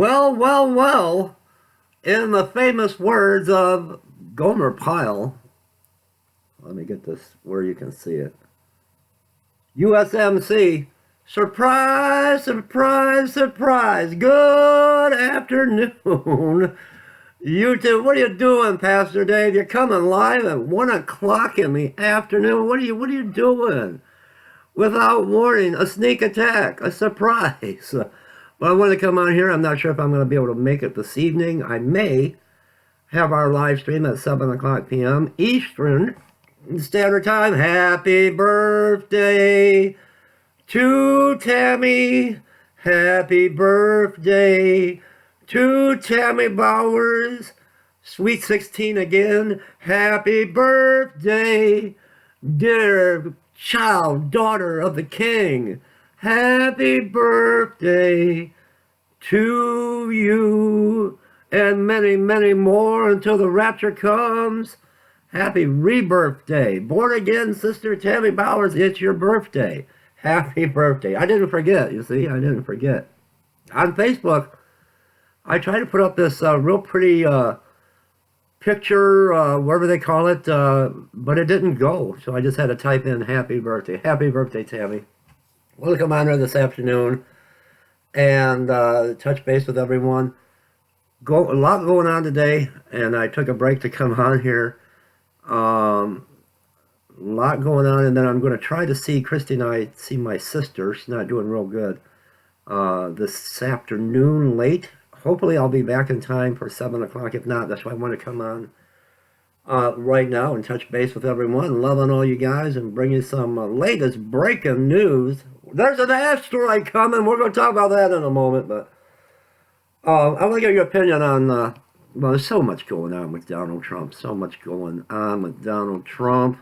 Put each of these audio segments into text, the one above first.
Well, well, well, in the famous words of Gomer Pyle, let me get this where you can see it. USMC, surprise, surprise, surprise. Good afternoon. YouTube, what are you doing, Pastor Dave? You're coming live at 1 o'clock in the afternoon. What are you doing? Without warning, a sneak attack, a surprise. But I want to come on here. I'm not sure if I'm going to be able to make it this evening. I may have our live stream at 7 o'clock p.m. Eastern Standard Time. Happy birthday to Tammy. Happy birthday to Tammy Bowers. Sweet 16 again. Happy birthday, dear child, daughter of the King. Happy birthday to you, and many, many more until the rapture comes. Happy rebirth day. Born again, Sister Tammy Bowers, it's your birthday. Happy birthday. I didn't forget, you see, I didn't forget. On Facebook, I try to put up this real pretty picture, whatever they call it, but it didn't go, so I just had to type in happy birthday. Happy birthday, Tammy. We'll come on here this afternoon and touch base with everyone. A lot going on today, and I took a break to come on here. A lot going on, and then I'm going to try to see Christy and I see my sister. She's not doing real good this afternoon late. Hopefully I'll be back in time for 7 o'clock. If not, that's why I want to come on right now and touch base with everyone. Loving all you guys and bring you some latest breaking news. There's an asteroid coming. We're going to talk about that in a moment. But I want to get your opinion on, well, there's so much going on with Donald Trump. So much going on with Donald Trump.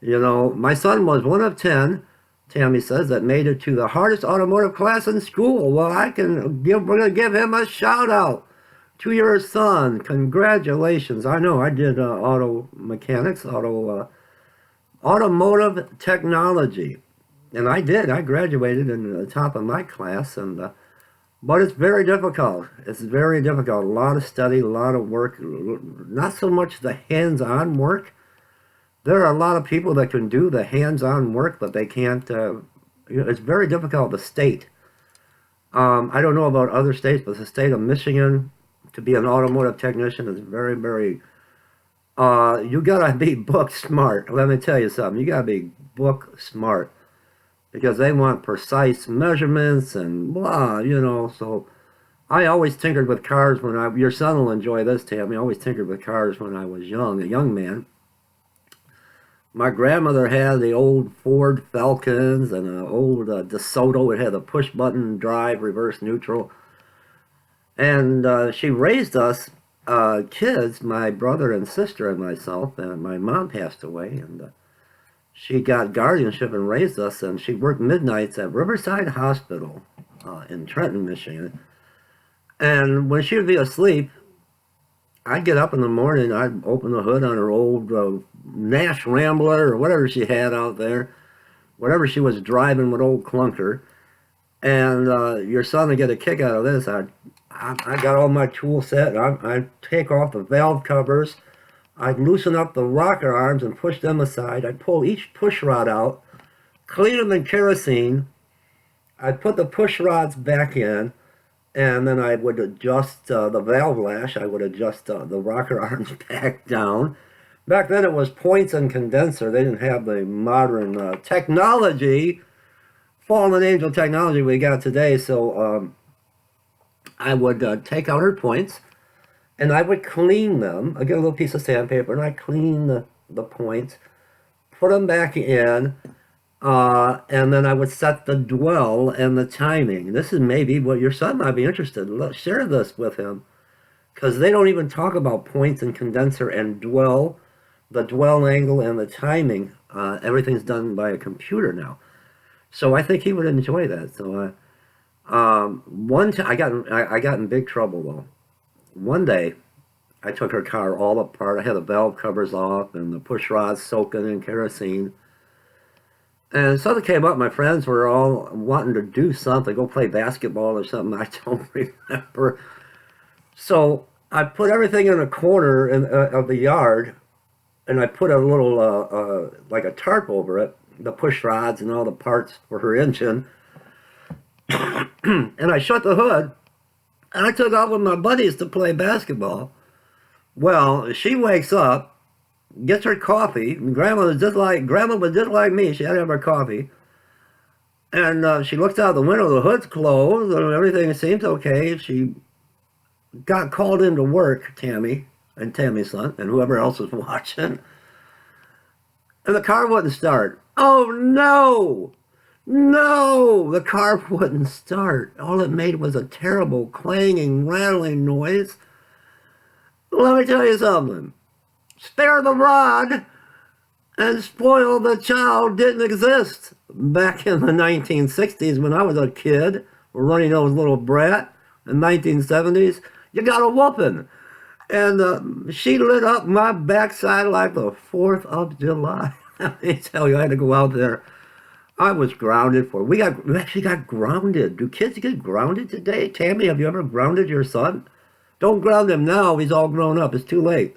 You know, my son was one of 10, Tammy says, that made it to the hardest automotive class in school. Well, we're going to give him a shout out to your son. Congratulations. I know I did auto mechanics, automotive technology. And I did. I graduated in the top of my class, and but it's very difficult. It's very difficult. A lot of study, a lot of work. Not so much the hands-on work. There are a lot of people that can do the hands-on work, but they can't. It's very difficult. The state. I don't know about other states, but the state of Michigan, to be an automotive technician is very, very. You gotta be book smart. Let me tell you something. You gotta be book smart. Because they want precise measurements and blah, you know. So I always tinkered with cars when your son will enjoy this, Tammy. I always tinkered with cars when I was young, a young man. My grandmother had the old Ford Falcons and an old DeSoto. It had a push-button drive, reverse neutral. And she raised us kids, my brother and sister and myself, and my mom passed away, and she got guardianship and raised us, and she worked midnights at Riverside Hospital in Trenton, Michigan. And when she would be asleep, I'd get up in the morning, I'd open the hood on her old Nash Rambler or whatever she had out there, whatever she was driving with old clunker, and your son would get a kick out of this. I got all my tool set, I'd take off the valve covers, I'd loosen up the rocker arms and push them aside. I'd pull each push rod out, clean them in kerosene. I'd put the push rods back in, and then I would adjust the valve lash. I would adjust the rocker arms back down. Back then it was points and condenser. They didn't have the modern technology, fallen angel technology we got today. So I would take out her points, and I would clean them. I'd get a little piece of sandpaper, and I'd clean the points, put them back in, and then I would set the dwell and the timing. This is maybe what your son might be interested in. Share this with him, because they don't even talk about points and condenser and dwell, the dwell angle and the timing. Everything's done by a computer now. So I think he would enjoy that. So one time I got in big trouble though. One day, I took her car all apart. I had the valve covers off and the push rods soaking in kerosene. And something came up. My friends were all wanting to do something, go play basketball or something. I don't remember. So I put everything in a corner of the yard, and I put a little, like a tarp over it, the push rods and all the parts for her engine. And I shut the hood, and I took off with my buddies to play basketball. Well, she wakes up, gets her coffee. And Grandma was just like me. She had to have her coffee. And she looks out the window, the hood's closed, and everything seems okay. She got called into work, Tammy, and Tammy's son, and whoever else was watching. And the car wouldn't start. Oh, no! No! The car wouldn't start. All it made was a terrible clanging, rattling noise. Let me tell you something. Spare the rod and spoil the child didn't exist back in the 1960s when I was a kid, running those little brat. In the 1970s, you got a whooping. And she lit up my backside like the 4th of July. Let me tell you, I had to go out there. I was grounded for. We actually got grounded. Do kids get grounded today? Tammy, have you ever grounded your son? Don't ground him now. He's all grown up. It's too late.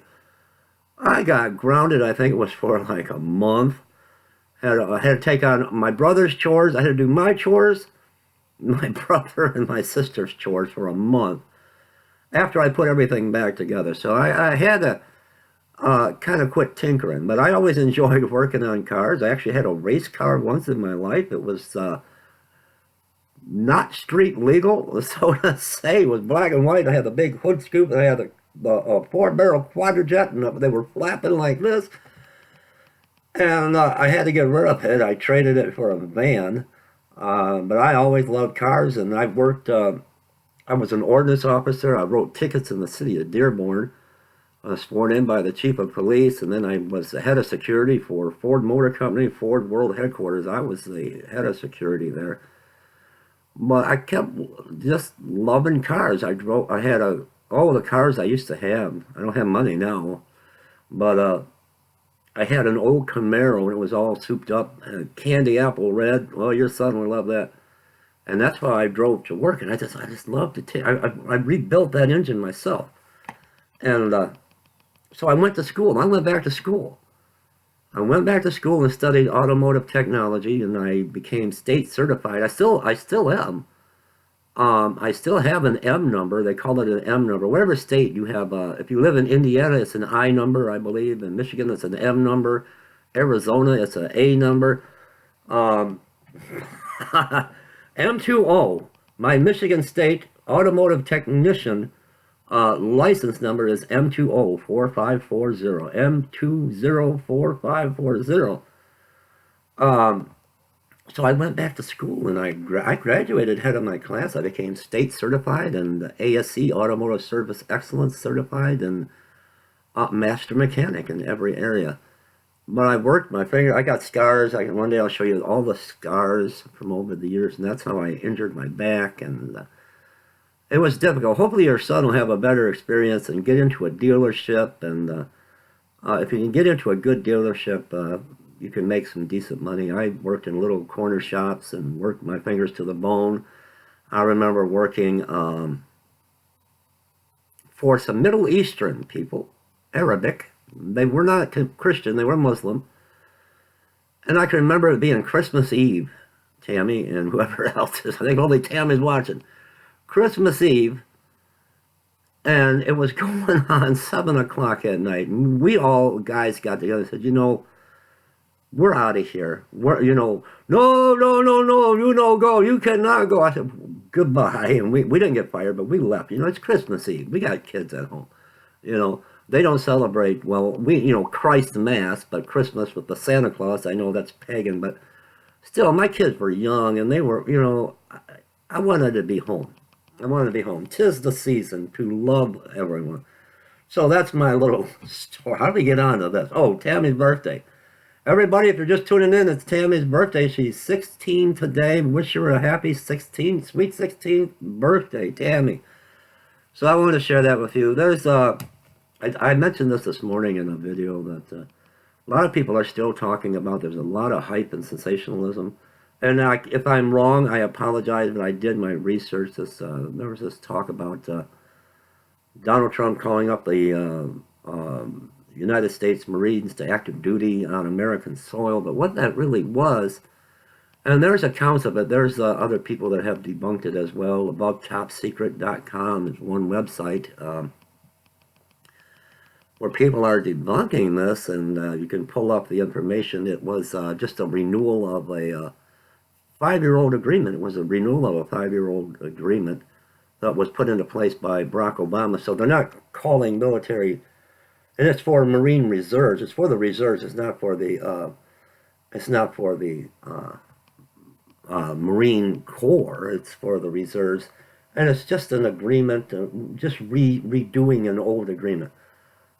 I got grounded, I think it was for like a month. I had to take on my brother's chores. I had to do my chores, my brother and my sister's chores for a month after I put everything back together. So I had to kind of quit tinkering. But I always enjoyed working on cars. I actually had a race car once in my life. It was not street legal, so to say. It was black and white. I had the big hood scoop, and I had the 4-barrel quadrijet, and they were flapping like this. And I had to get rid of it. I traded it for a van. But I always loved cars, and I worked, I was an ordnance officer. I wrote tickets in the city of Dearborn. I was sworn in by the chief of police, and then I was the head of security for Ford Motor Company, Ford World Headquarters. I was the head of security there. But I kept just loving cars. I had all the cars I used to have. I don't have money now, but I had an old Camaro, and it was all souped up, candy apple red. Oh, your son would love that. And that's why I drove to work, and I just loved it. I rebuilt that engine myself. And so I went to school. I went back to school. I went back to school and studied automotive technology, and I became state certified. I still am. I still have an M number. They call it an M number. Whatever state you have, if you live in Indiana, it's an I number, I believe. In Michigan, it's an M number. Arizona, it's an A number. M20, my Michigan State automotive technician license number is M204540. M204540. So I went back to school, and I graduated head of my class. I became state certified and ASC, Automotive Service Excellence certified, and master mechanic in every area. But I worked my finger. I got scars. One day I'll show you all the scars from over the years, and that's how I injured my back. And it was difficult. Hopefully your son will have a better experience and get into a dealership. And if you can get into a good dealership, you can make some decent money. I worked in little corner shops and worked my fingers to the bone. I remember working for some Middle Eastern people, Arabic. They were not Christian, they were Muslim. And I can remember it being Christmas Eve, Tammy and whoever else is. I think only Tammy's watching. Christmas Eve, and it was going on 7 o'clock at night. And we all guys got together and said, you know, we're out of here. No, you no go. You cannot go. I said, goodbye. And we didn't get fired, but we left. You know, it's Christmas Eve. We got kids at home. You know, they don't celebrate, well, Christ Mass, but Christmas with the Santa Claus, I know that's pagan, but still, my kids were young, and they were, I wanted to be home. I wanted to be home. 'Tis the season to love everyone. So that's my little story. How do we get on to this? Oh, Tammy's birthday. Everybody, if you're just tuning in, it's Tammy's birthday. She's 16 today. Wish her a happy 16th, sweet 16th birthday, Tammy. So I wanted to share that with you. There's I mentioned this morning in a video that A lot of people are still talking about, there's a lot of hype and sensationalism. And if I'm wrong, I apologize, but I did my research. There was this talk about Donald Trump calling up the United States Marines to active duty on American soil. But what that really was, and there's accounts of it, there's other people that have debunked it as well. AboveTopSecret.com is one website where people are debunking this, and you can pull up the information. It was just a renewal of a 5-year-old agreement. It was a renewal of a 5-year-old agreement that was put into place by Barack Obama. So they're not calling military, and it's for Marine reserves. It's for the reserves. It's not for the Marine Corps. It's for the reserves, and it's just an agreement, just redoing an old agreement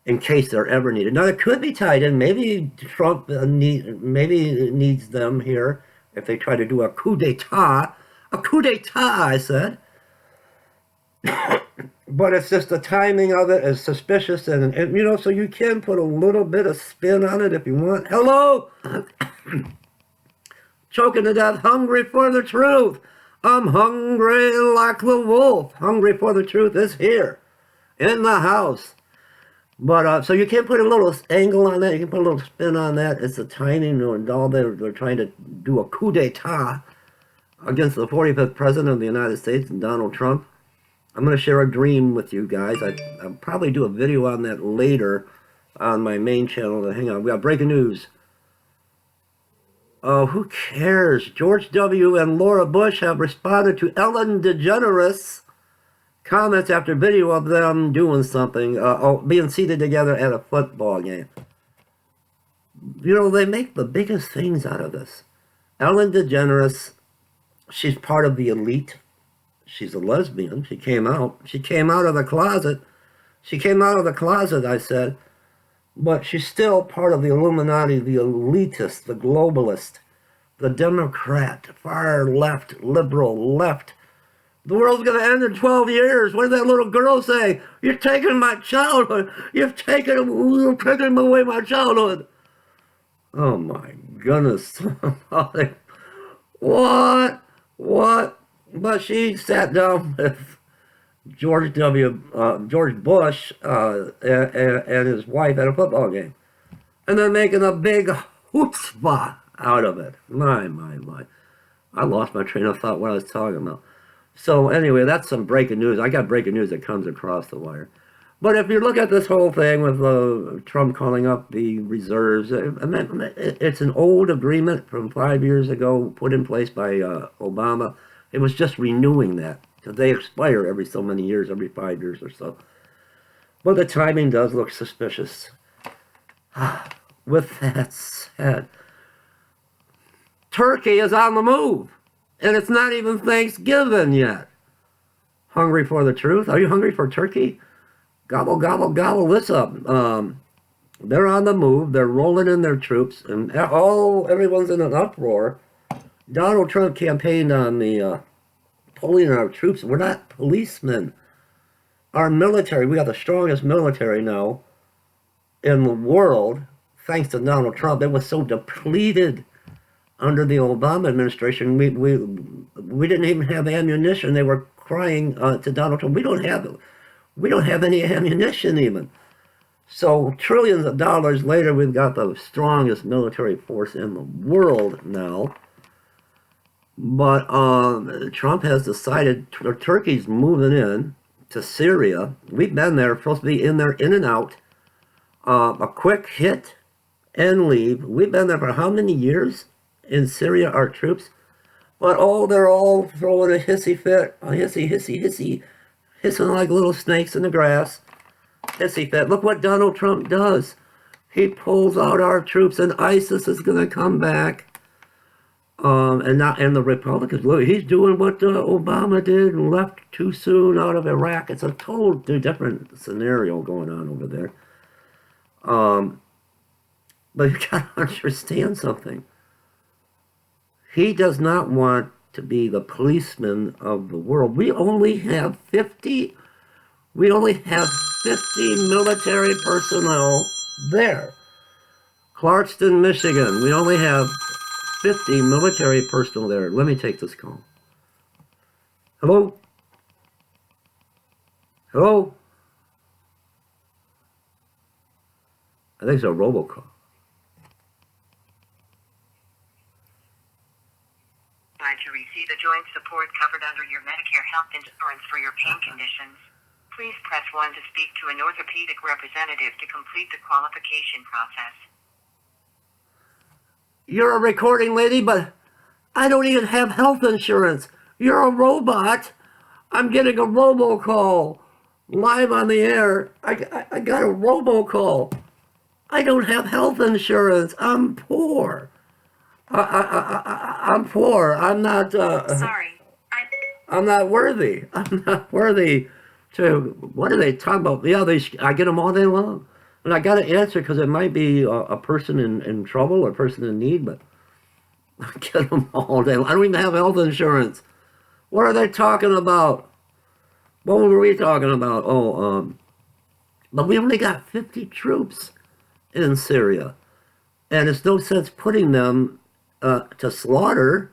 in case they're ever needed. Now, it could be tied in. Maybe Trump needs them here if they try to do a coup d'etat. A coup d'etat, I said. But it's just the timing of it is suspicious, and you know, so you can put a little bit of spin on it if you want. Hello? Choking to death, hungry for the truth. I'm hungry like the wolf. Hungry for the truth is here in the house. But so you can put a little angle on that. You can put a little spin on that. It's the timing, and all they're trying to do a coup d'etat against the 45th president of the United States, Donald Trump. I'm going to share a dream with you guys. I'll probably do a video on that later on my main channel. Hang on, we got breaking news. Oh, who cares? George W. and Laura Bush have responded to Ellen DeGeneres comments after video of them doing something, being seated together at a football game. You know, they make the biggest things out of this. Ellen DeGeneres, she's part of the elite. She's a lesbian. She came out. She came out of the closet. She came out of the closet, I said. But she's still part of the Illuminati, the elitist, the globalist, the Democrat, far left, liberal left. The world's going to end in 12 years. What did that little girl say? You're taking my childhood. You're taking away my childhood. Oh, my goodness. What? But she sat down with George Bush and his wife at a football game. And they're making a big chutzpah out of it. My. I lost my train of thought what I was talking about. So anyway, that's some breaking news. I got breaking news that comes across the wire. But if you look at this whole thing with Trump calling up the reserves, it's an old agreement from 5 years ago put in place by Obama. It was just renewing that, because they expire every so many years, every 5 years or so. But the timing does look suspicious. With that said, Turkey is on the move. And it's not even Thanksgiving yet. Hungry for the truth? Are you hungry for turkey? Gobble, gobble, gobble this up. They're on the move. They're rolling in their troops. And everyone's in an uproar. Donald Trump campaigned on the pulling our troops. We're not policemen. Our military, we got the strongest military now in the world, thanks to Donald Trump. It was so depleted under the Obama administration. We didn't even have ammunition. They were crying to Donald Trump, we don't have any ammunition even. So trillions of dollars later, we've got the strongest military force in the world now. But Trump has decided Turkey's moving in to Syria. We've been there, supposed to be in there, in and out. A quick hit and leave. We've been there for how many years? In Syria, our troops, but they're all throwing a hissy fit, a hissing like little snakes in the grass. Hissy fit. Look what Donald Trump does. He pulls out our troops, and ISIS is going to come back. And the Republicans, look, he's doing what Obama did and left too soon out of Iraq. It's a totally different scenario going on over there. But you got to understand something. He does not want to be the policeman of the world. We only have 50 military personnel there. Clarkston, Michigan. We only have 50 military personnel there. Let me take this call. Hello? Hello? I think it's a Robocop. To receive the joint support covered under your Medicare health insurance for your pain conditions, please press 1 to speak to an orthopedic representative to complete the qualification process. You're a recording lady, but I don't even have health insurance. You're a robot. I'm getting a robocall live on the air. I got a robocall. I don't have health insurance. I'm poor. I'm poor. I'm not. Sorry. I'm not worthy. I'm not worthy to. What are they talking about? Yeah, I get them all day long, and I got to answer because it might be a person in trouble or a person in need. But I get them all day long. I don't even have health insurance. What are they talking about? What were we talking about? But we only got 50 troops in Syria, and it's no sense putting them to slaughter.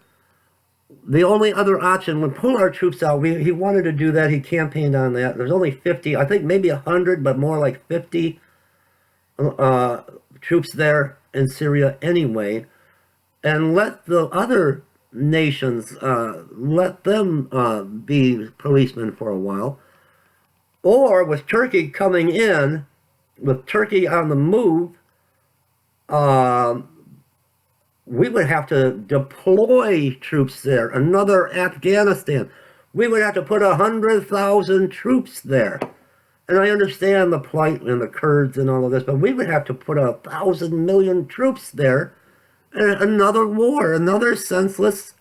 The only other option, when pull our troops out, he wanted to do that. He campaigned on that. There's only 50, I think maybe 100, but more like 50 troops there in Syria anyway. And let the other nations, let them be policemen for a while. Or with Turkey coming in, with Turkey on the move, we would have to deploy troops there. Another Afghanistan. We would have to put 100,000 troops there. And I understand the plight and the Kurds and all of this, but we would have to put 1,000 million troops there. And another war, another senseless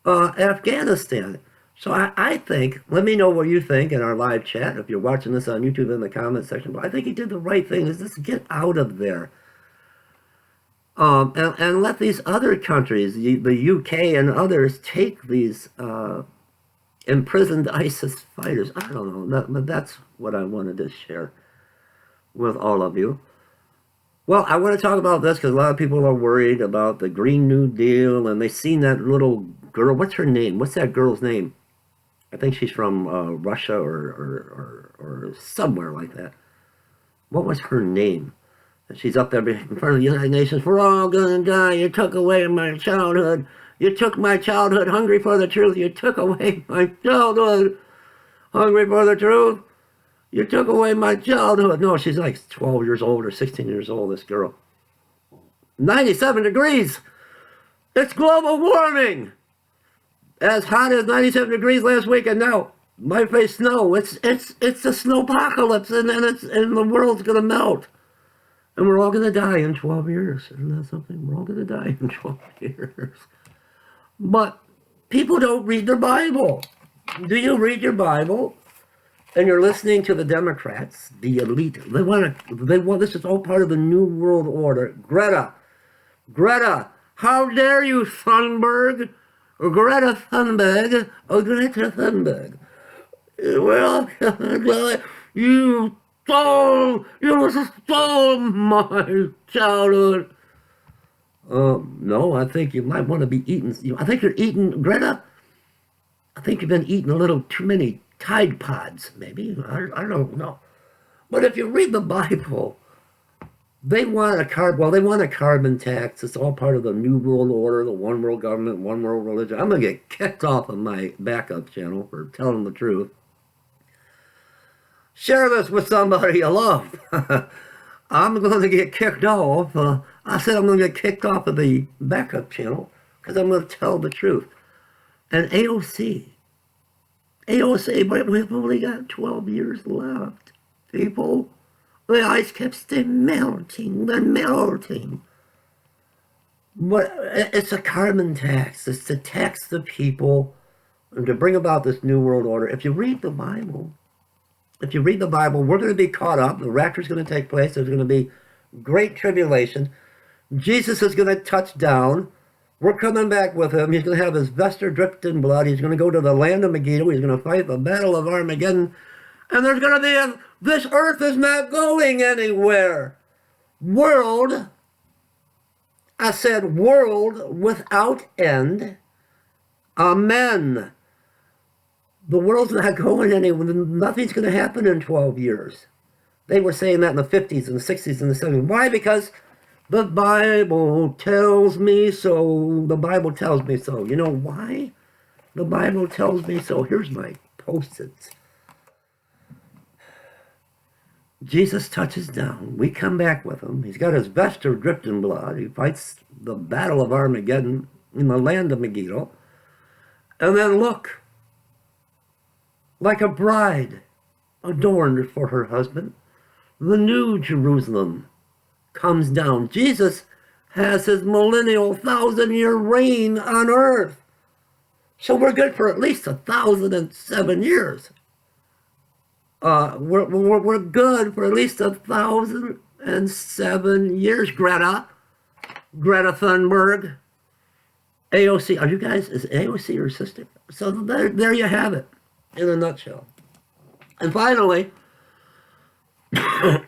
Afghanistan. So I think, let me know what you think in our live chat. If you're watching this on YouTube in the comment section, but I think he did the right thing. Is just get out of there. And let these other countries, the UK and others, take these imprisoned ISIS fighters. I don't know, but that's what I wanted to share with all of you. Well, I want to talk about this because a lot of people are worried about the Green New Deal, and they've seen that little girl. What's her name? What's that girl's name? I think she's from Russia or somewhere like that. What was her name? And she's up there in front of the United Nations. We're all going to die. You took away my childhood. You took my childhood. Hungry for the truth. You took away my childhood. Hungry for the truth. You took away my childhood. No, she's like 12 years old or 16 years old, this girl. 97 degrees. It's global warming. As hot as 97 degrees last week, and now might face snow. It's a snowpocalypse, and the world's going to melt. And we're all going to die in 12 years. Isn't that something? We're all going to die in 12 years. But people don't read their Bible. Do you read your Bible? And you're listening to the Democrats, the elite. They want, this is all part of the New World Order. Greta, how dare you, Thunberg? Greta Thunberg. Well, you stole my childhood. No, I think you might want to be eating. I think you're eating, Greta. I think you've been eating a little too many Tide Pods, maybe. I don't know. But if you read the Bible, they want a carbon tax. It's all part of the New World Order, the one world government, one world religion. I'm going to get kicked off of my backup channel for telling the truth. Share this with somebody you love. I'm going to get kicked off. I said I'm going to get kicked off of the backup channel because I'm going to tell the truth. And AOC, but we've only got 12 years left, people. The ice caps, they're melting. But it's a carbon tax. It's to tax the people and to bring about this New World Order. If you read the Bible, we're going to be caught up. The rapture's going to take place. There's going to be great tribulation. Jesus is going to touch down. We're coming back with him. He's going to have his vesture dripped in blood. He's going to go to the land of Megiddo. He's going to fight the battle of Armageddon. And there's going to be this earth is not going anywhere. World I said, world without end. Amen. The world's not going anywhere. Nothing's going to happen in 12 years. They were saying that in the 50s and the 60s and the 70s. Why? Because the Bible tells me so. The Bible tells me so. You know why? The Bible tells me so. Here's my Postits. Jesus touches down. We come back with him. He's got his vesture dripped in blood. He fights the battle of Armageddon in the land of Megiddo. And then look, like a bride adorned for her husband, the new Jerusalem comes down. Jesus has his millennial 1,000-year reign on earth. So we're good for at least 1,007 years. We're good for at least 1,007 years. Greta Thunberg, AOC. Are you guys, is AOC your sister? So there you have it in a nutshell. And finally, the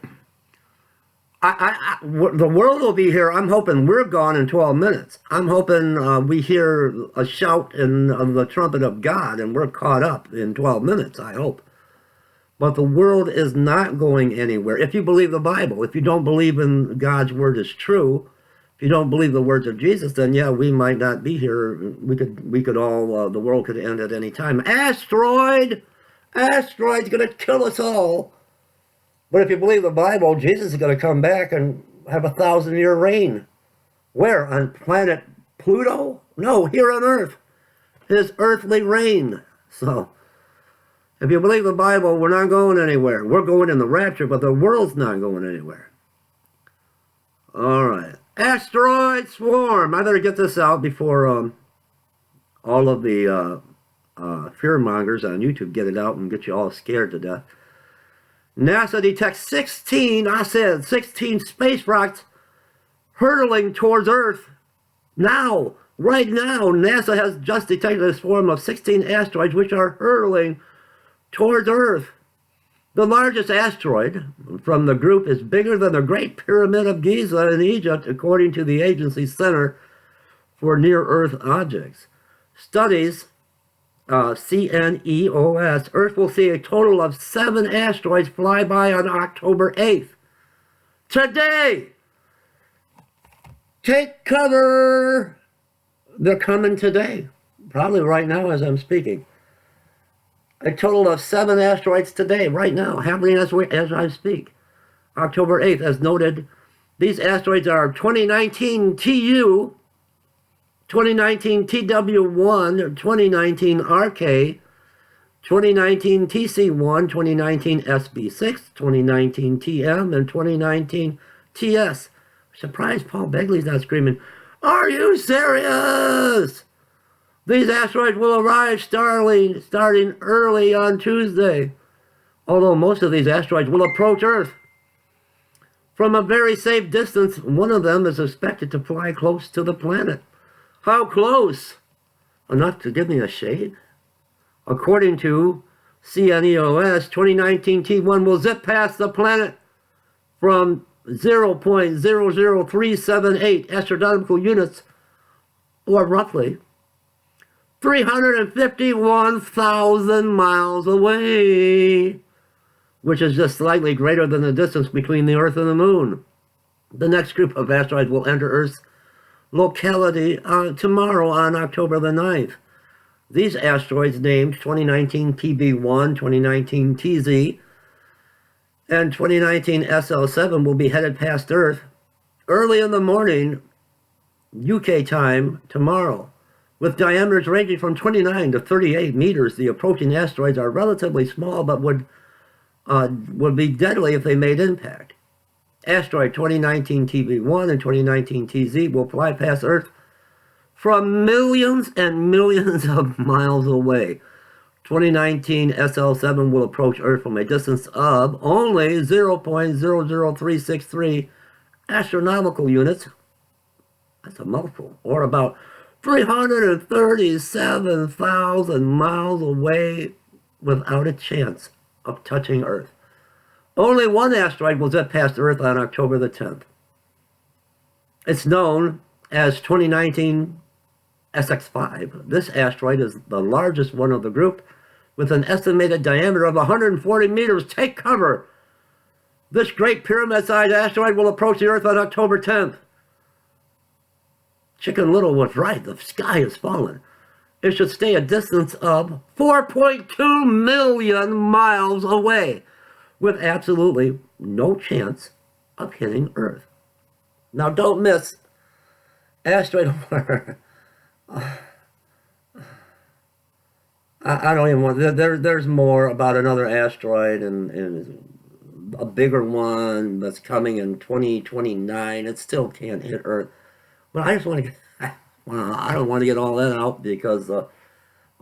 world will be here. I'm hoping we're gone in 12 minutes. I'm hoping we hear a shout of the trumpet of God and we're caught up in 12 minutes, I hope. But the world is not going anywhere. If you believe the Bible, if you don't believe in God's word is true, if you don't believe the words of Jesus, then yeah, we might not be here. We could all, the world could end at any time. Asteroid's going to kill us all. But if you believe the Bible, Jesus is going to come back and have a 1,000-year reign. Where? On planet Pluto? No, here on Earth. His earthly reign. So, if you believe the Bible, we're not going anywhere. We're going in the rapture, but the world's not going anywhere. All right. Asteroid swarm. I better get this out before all of the fearmongers on YouTube get it out and get you all scared to death. NASA detects 16 space rocks hurtling towards Earth. Now, right now, NASA has just detected a swarm of 16 asteroids which are hurtling towards Earth. The largest asteroid from the group is bigger than the Great Pyramid of Giza in Egypt, according to the agency's Center for Near-Earth Objects. Studies, CNEOS, Earth will see a total of 7 asteroids fly by on October 8th. Today! Take cover! They're coming today, probably right now as I'm speaking. A total of 7 asteroids today, right now, happening as I speak. October 8th, as noted. These asteroids are 2019 TU, 2019 TW1, 2019 RK, 2019 TC1, 2019 SB6, 2019 TM, and 2019 TS. Surprised Paul Begley's not screaming, "Are you serious?" These asteroids will arrive starting early on Tuesday, although most of these asteroids will approach Earth. From a very safe distance, one of them is expected to fly close to the planet. How close? Enough to give me a shade? According to CNEOS, 2019 T1 will zip past the planet from 0.00378 astronomical units, or roughly 351,000 miles away, which is just slightly greater than the distance between the Earth and the Moon. The next group of asteroids will enter Earth's locality tomorrow on October the 9th. These asteroids named 2019 PB1, 2019 TZ, and 2019 SL7 will be headed past Earth early in the morning, UK time, tomorrow. With diameters ranging from 29 to 38 meters, the approaching asteroids are relatively small but would be deadly if they made impact. Asteroid 2019 TB1 and 2019 TZ will fly past Earth from millions and millions of miles away. 2019 SL7 will approach Earth from a distance of only 0.00363 astronomical units. That's a mouthful. Or about 337,000 miles away without a chance of touching Earth. Only one asteroid will zip past Earth on October the 10th. It's known as 2019 SX5. This asteroid is the largest one of the group with an estimated diameter of 140 meters. Take cover. This great pyramid-sized asteroid will approach the Earth on October 10th. Chicken Little was right. The sky is falling. It should stay a distance of 4.2 million miles away, with absolutely no chance of hitting Earth. Now, don't miss asteroid. I don't even want. There's more about another asteroid and a bigger one that's coming in 2029. It still can't hit Earth. But I just want to get. Well, I don't want to get all that out because of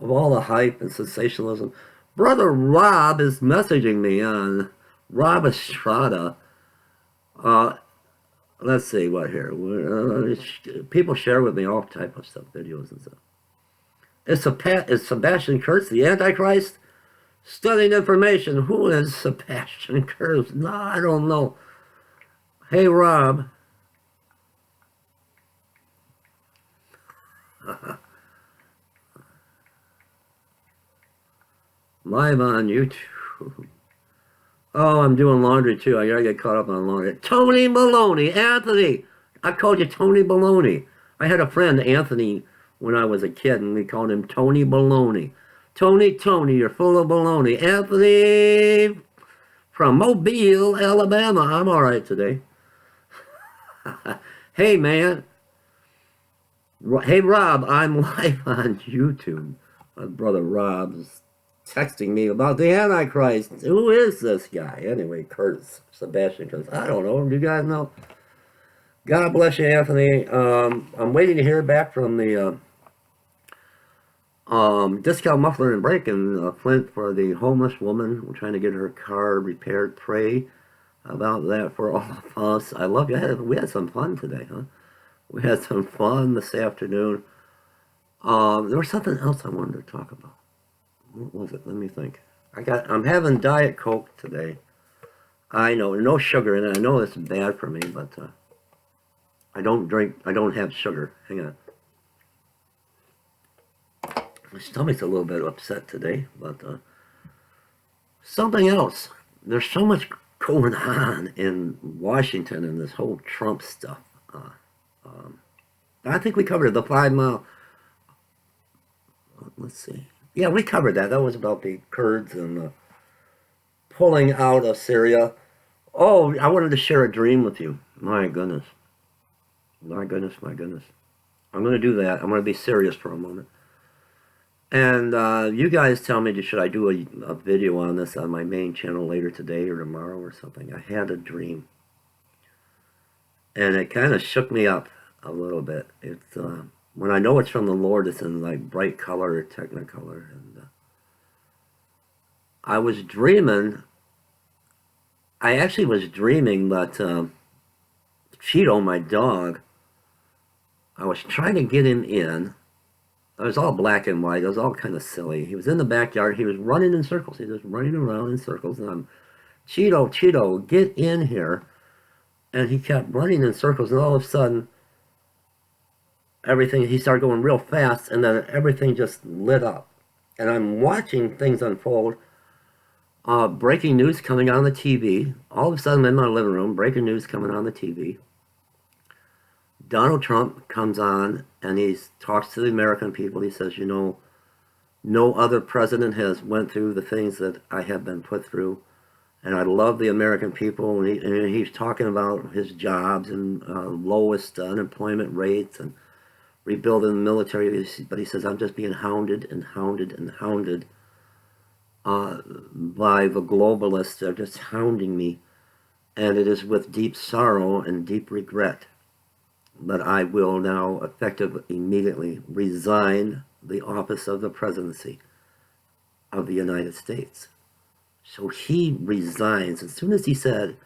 all the hype and sensationalism. Brother Rob is messaging me on Rob Estrada. Let's see what here. People share with me all type of stuff, videos and stuff. Is Sebastian Kurz the Antichrist? Studying information. Who is Sebastian Kurz? No, I don't know. Hey, Rob. Live on YouTube. Oh, I'm doing laundry too. I gotta get caught up on laundry. Tony Maloney, Anthony. I called you Tony Baloney. I had a friend, Anthony, when I was a kid, and we called him Tony Baloney. Tony, you're full of baloney. Anthony from Mobile, Alabama. I'm all right today. Hey, man. Hey, Rob, I'm live on YouTube. My brother Rob's texting me about the Antichrist. Who is this guy? Anyway, Kurtz, Sebastian Kurtz. I don't know. Do you guys know? God bless you, Anthony. I'm waiting to hear back from the discount muffler and brake in Flint for the homeless woman. We're trying to get her car repaired. Pray about that for all of us. I love you. We had some fun today, huh? We had some fun this afternoon. There was something else I wanted to talk about. What was it? Let me think. I'm having Diet Coke today. I know, no sugar in it. I know it's bad for me, but I don't have sugar. Hang on. My stomach's a little bit upset today, but something else. There's so much going on in Washington and this whole Trump stuff. I think we covered the 5 mile. Let's see. Yeah, we covered that. That was about the Kurds and pulling out of Syria. Oh, I wanted to share a dream with you. My goodness. My goodness, my goodness. I'm going to do that. I'm going to be serious for a moment. And you guys tell me, should I do a video on this on my main channel later today or tomorrow or something? I had a dream. And it kind of shook me up a little bit. It's when I know it's from the Lord, it's in like bright color or technicolor. And I was dreaming. I actually was dreaming that Cheeto, my dog, I was trying to get him in. It was all black and white. It was all kind of silly. He was in the backyard. He was running in circles. He was running around in circles. And I'm, Cheeto, get in here. And he kept running in circles. And all of a sudden, he started going real fast. And then everything just lit up. And I'm watching things unfold. Breaking news coming on the TV. All of a sudden, I'm in my living room. Breaking news coming on the TV. Donald Trump comes on and he talks to the American people. He says, you know, no other president has went through the things that I have been put through. And I love the American people. And he's talking about his jobs and lowest unemployment rates and rebuilding the military. But he says, I'm just being hounded and hounded and hounded by the globalists. They're just hounding me. And it is with deep sorrow and deep regret that I will now effectively, immediately resign the office of the presidency of the United States. So he resigns. As soon as he said,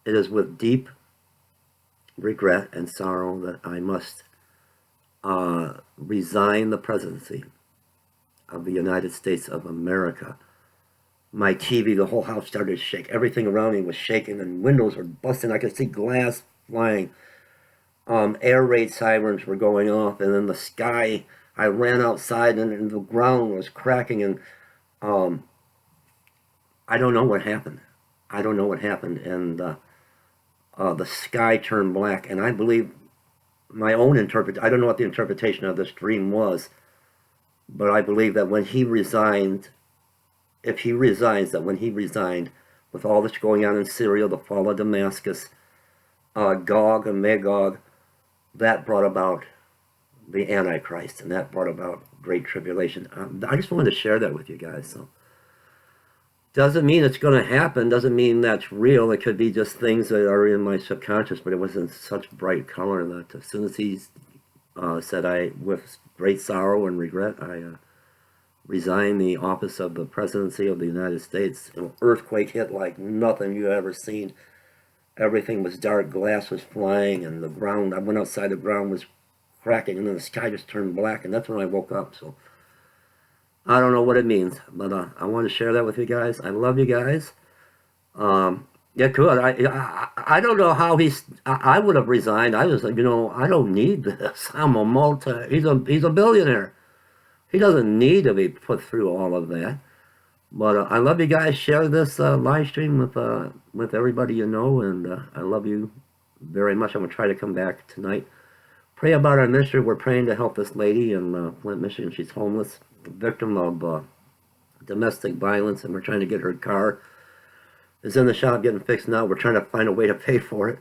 it is with deep regret and sorrow that I must resign the presidency of the United States of America. My TV, the whole house started to shake. Everything around me was shaking and windows were busting. I could see glass flying. air raid sirens were going off, and in the sky, I ran outside, and the ground was cracking, and I don't know what happened. I don't know what happened, and the sky turned black, and I believe my own I don't know what the interpretation of this dream was, but I believe that when he resigned, if he resigns, that when he resigned, with all this going on in Syria, the fall of Damascus, Gog and Magog, that brought about the Antichrist, and that brought about great tribulation. I just wanted to share that with you guys. So, doesn't mean it's going to happen. Doesn't mean that's real. It could be just things that are in my subconscious. But it was in such bright color that as soon as he said, with great sorrow and regret, I resigned the office of the presidency of the United States. An earthquake hit like nothing you ever seen. Everything was dark. Glass was flying, and the ground. I went outside. The ground was cracking, and then the sky just turned black. And that's when I woke up. So I don't know what it means, but I want to share that with you guys. I love you guys. Yeah, could. I don't know how I would have resigned. I was like, I don't need this. I'm a he's a billionaire. He doesn't need to be put through all of that. But I love you guys. Share this live stream with everybody you know, and I love you very much. I'm going to try to come back tonight. Pray about our ministry. We're praying to help this lady in Flint, Michigan. She's homeless, victim of domestic violence, and we're trying to get her car. Is in the shop getting fixed now. We're trying to find a way to pay for it.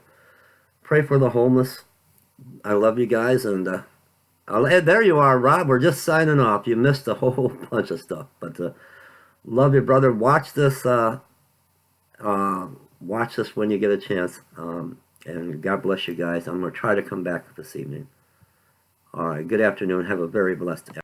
Pray for the homeless. I love you guys, and there you are, Rob. We're just signing off. You missed a whole bunch of stuff, but love you, brother. Watch this. Watch this when you get a chance. And God bless you guys. I'm going to try to come back this evening. All right. Good afternoon. Have a very blessed day.